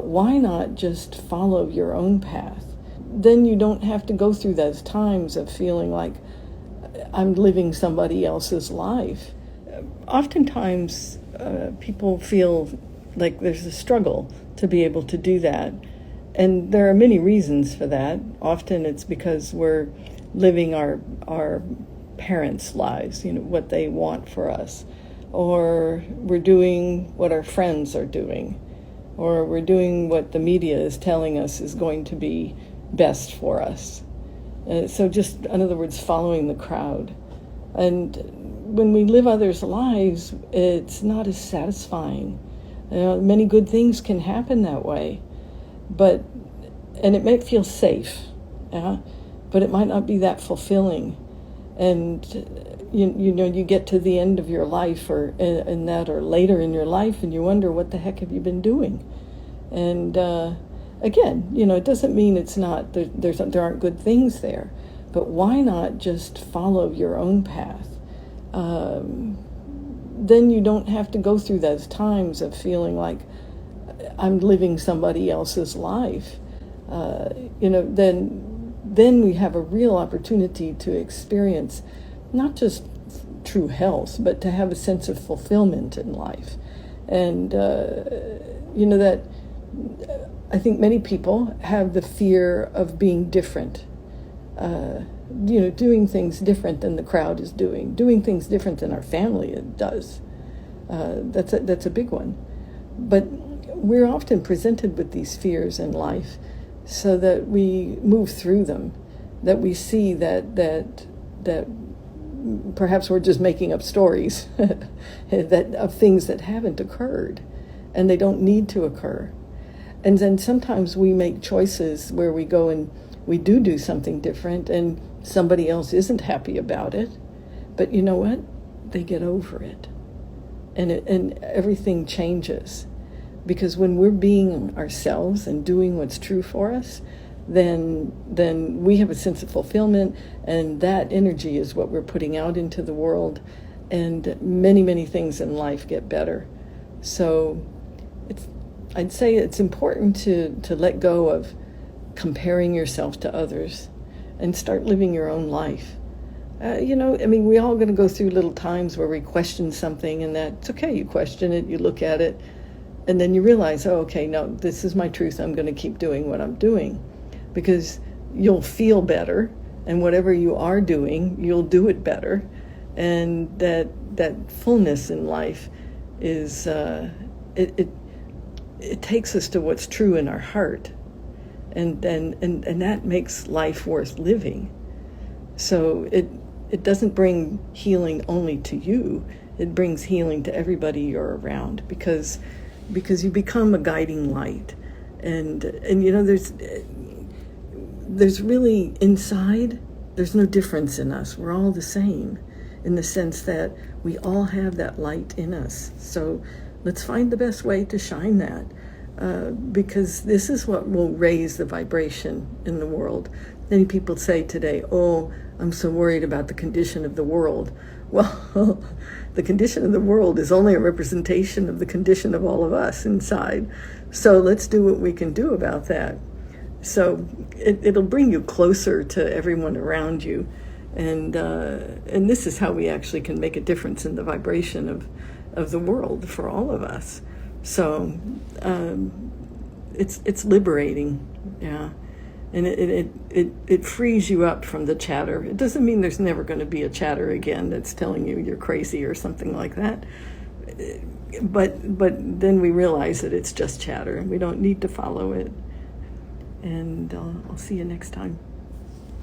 why not just follow your own path? Then you don't have to go through those times of feeling like I'm living somebody else's life. Oftentimes, people feel like there's a struggle to be able to do that. And there are many reasons for that. Often it's because we're living our parents' lives, what they want for us. Or we're doing what our friends are doing. Or we're doing what the media is telling us is going to be best for us. So just, in other words, following the crowd. And when we live others' lives, it's not as satisfying. Many good things can happen that way, and it might feel safe, but it might not be that fulfilling. And you get to the end of your life, or later in your life, and you wonder, what the heck have you been doing? And again, it doesn't mean it's not there aren't good things there, but why not just follow your own path? Then you don't have to go through those times of feeling like I'm living somebody else's life. Then we have a real opportunity to experience not just true health, but to have a sense of fulfillment in life. And that I think many people have the fear of being different. Doing things different than the crowd is doing things different than our family does. That's a big one. But we're often presented with these fears in life so that we move through them, that we see that perhaps we're just making up stories of things that haven't occurred, and they don't need to occur. And then sometimes we make choices where we go and we do something different, and somebody else isn't happy about it. But you know what? They get over it. And everything changes. Because when we're being ourselves and doing what's true for us, then we have a sense of fulfillment, and that energy is what we're putting out into the world, and many, many things in life get better. So I'd say it's important to let go of comparing yourself to others and start living your own life. We're all going to go through little times where we question something, and that's okay. You question it, you look at it, and then you realize, oh, okay, no, this is my truth. I'm going to keep doing what I'm doing, because you'll feel better, and whatever you are doing, you'll do it better. And that fullness in life is, it takes us to what's true in our heart. And that makes life worth living. So it doesn't bring healing only to you. It brings healing to everybody you're around, because you become a guiding light. And there's really inside, there's no difference in us. We're all the same in the sense that we all have that light in us. So let's find the best way to shine that. Because this is what will raise the vibration in the world. Many people say today, oh, I'm so worried about the condition of the world. Well, the condition of the world is only a representation of the condition of all of us inside. So let's do what we can do about that. So it'll bring you closer to everyone around you. And this is how we actually can make a difference in the vibration of the world for all of us. So it's liberating, yeah, and it frees you up from the chatter. It doesn't mean there's never going to be a chatter again that's telling you you're crazy or something like that. But then we realize that it's just chatter, and we don't need to follow it. And I'll see you next time.